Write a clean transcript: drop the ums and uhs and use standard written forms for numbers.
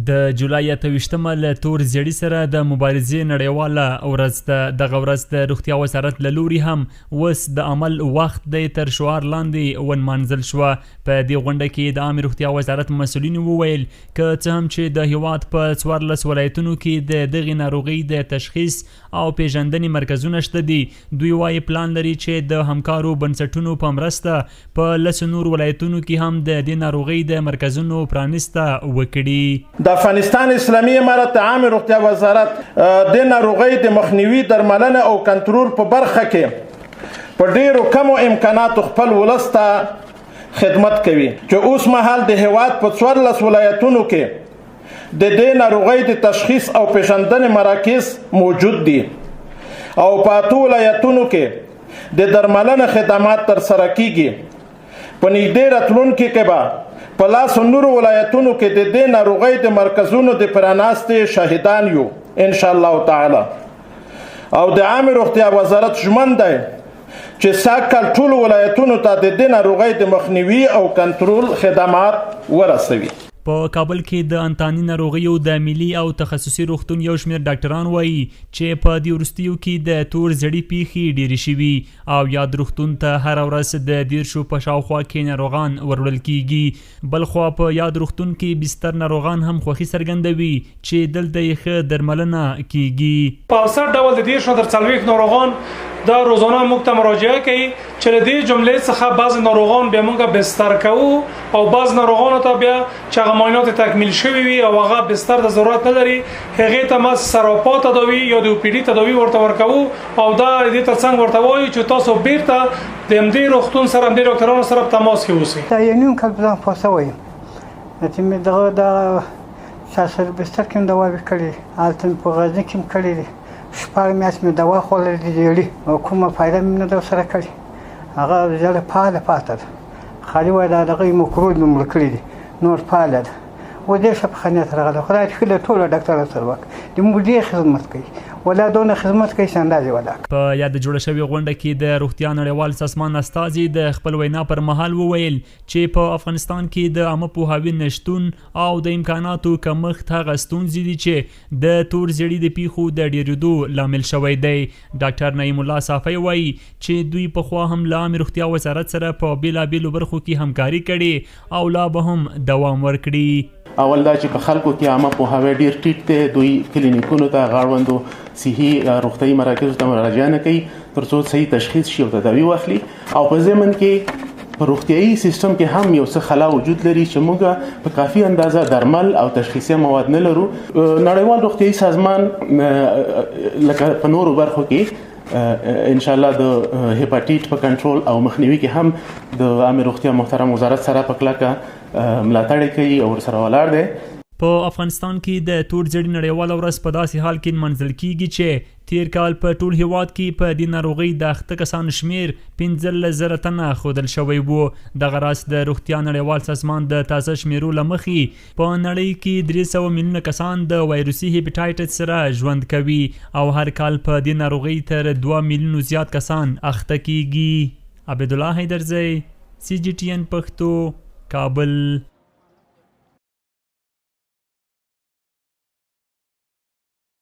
د جولای 28مه له تور زیړي سره د مبارزې نړیواله ورځ ده. دغه ورځ د روغتیا وزارت له لوري هم اوس د عمل وخت دی تر شعار لاندې ونمانځل شوه. په دې غونډه کې د عامې روغتیا وزارت مسؤلینو وویل که څه هم چې د هیواد په 14 ولایتونو کې د دغې ناروغۍ د تشخیص او پیژندنې مرکزونه شته دي، دوی وایي پلان لري چې د همکارو بنسټونو په مرسته په 10 نور ولایتونو کې هم د دې ناروغۍ د مرکزونو پرانسته وکړي. د افغانستان اسلامي امارت عامې روغتیا وزارت د ناروغۍ د مخنیوي درملنه او کنټرول په برخه کې په ډیرو کمو امکاناتو خپل ولس ته خدمت کوي چې اوس مهال د هیواد په 14 ولایتونو کې د دې ناروغۍ د تشخیص او پیژندنې مراکز موجود دي او په 8 ولایتونو کې د درملنې خدمات ترسره کیږي. په نږدې راتلونکي کې به په 10 نورو ولایتونو کې د دې ناروغۍ د مرکزونو د پراناستې شاهدان یو ان شاء الله تعالی. او د عامې روغتیا وزارت ژمن دی چې سږکال ټولو ولایتونو ته د دې ناروغۍ د مخنیوي او کنټرول خدمات ورسوي. په کابل کې د انتاني ناروغیو د ملي او تخصصي روغتون یو شمېر ډاکټران وایي چې په دې وروستیو کې د تور زړي پیښې ډېرې شوي او یاد روغتون ته هره ورځ د 10 په شاوخوا کې ناروغان وروړل کیږي. بلخوا په یاد روغتون کې بستر ناروغان هم خوښي څرګندوي چې دلته یې ښه درملنه کیږي. په اوسط ډول د 10 تر 40 ناروغان دا روزانه موږ ته مراجعه کوي چې له دې جملې څخه بعض ناروغان بیا موږ بستر کوو او بعض ناروغانو ته بیا چې هغه معاینات تکمیل شوي وي او هغه بستر د ضرورت نه لري هغې ته ما سراپا تداوي یا د OPD تداوي ورته ورکوو او دا دې ته څنګه ورته وایي چې تاسو بیرته د همدې روغتون سره همدې ډاکټرانو سره په تماس کې اوسئ. دا یو نیم کال ځان پوسه وایم چې مې دغه ساسر بستر کې دوا وکړې هلته په غزني کې هم کړې دي 6 میاشتې مې دوا خوړلې دي او کومه فایده مې نه ده ورسره کړې. هغه زیاده فعاله پاتې ده خالي وایي دا دغه مکروب مې مړه کړي دي نور فعاله ده و دې شفقانیت راغله خدای دې له ټولو ډاکټرانو سره وکړي د موږ ډېر خدمت کوي ولا دونه خدمت کوي چې اندازې ولا. په یاد جوړه شوې غونډه کې د روغتیا نړیوال سازمان استازي د خپل وینا پر مهال وویل چې په افغانستان کې د عامه پوهاوي نشتون او د امکاناتو کمښت هغه ستونزې دي چې د تور زیړي د پیښو د ډېرېدو لامل شوی دی. ډاکټر نعیم الله صافی وایي چې دوی پخوا هم له عامې روغتیا وزارت سره په بېلابېلو برخو کې همکاري کړې او لا به هم دوام ورکړي. اول دا چې په خلکو کې عامه پوهاوی ډیر ټیټ دی، دوی کلینیکونو ته غاړوندو صحي روغتیايي مراکزو ته مراجعه نه کوي تر څو صحیح تشخیص شي او تداوي واخلي. او په ضمن کې په روغتیايي سیستم کې هم یو څه خلا وجود لري چې موږ په کافي اندازه درمل او تشخیصي مواد نه لرو. نړیوال روغتیايي سازمان لکه په نورو برخو کې ان شاء الله د هپاتیت په کنټرول او مخنیوي کې هم د عامې روغتیا محترم وزارت سره په کلکه ملاتړ کوي او ورسره ولاړ دی. په افغانستان کې د تور زیړي نړیواله ورځ په داسې حال کې نمانځل کیږي چې تیر کال په ټول هیواد کې په دې ناروغۍ د اخته کسانو شمیر 15,000 تنه ښودل شوی و. دغه راز د روغتیا نړیوال سازمان د تازه شمیرو له مخې په نړۍ کې 300 میلیونه کسان د وایروسي هیپاټایټس سره ژوند کوي او هر کال په دې ناروغۍ تر 2 میلیونو زیات کسان اخته کیږي. عبدالله حیدرزی CGTN پښتو کابل.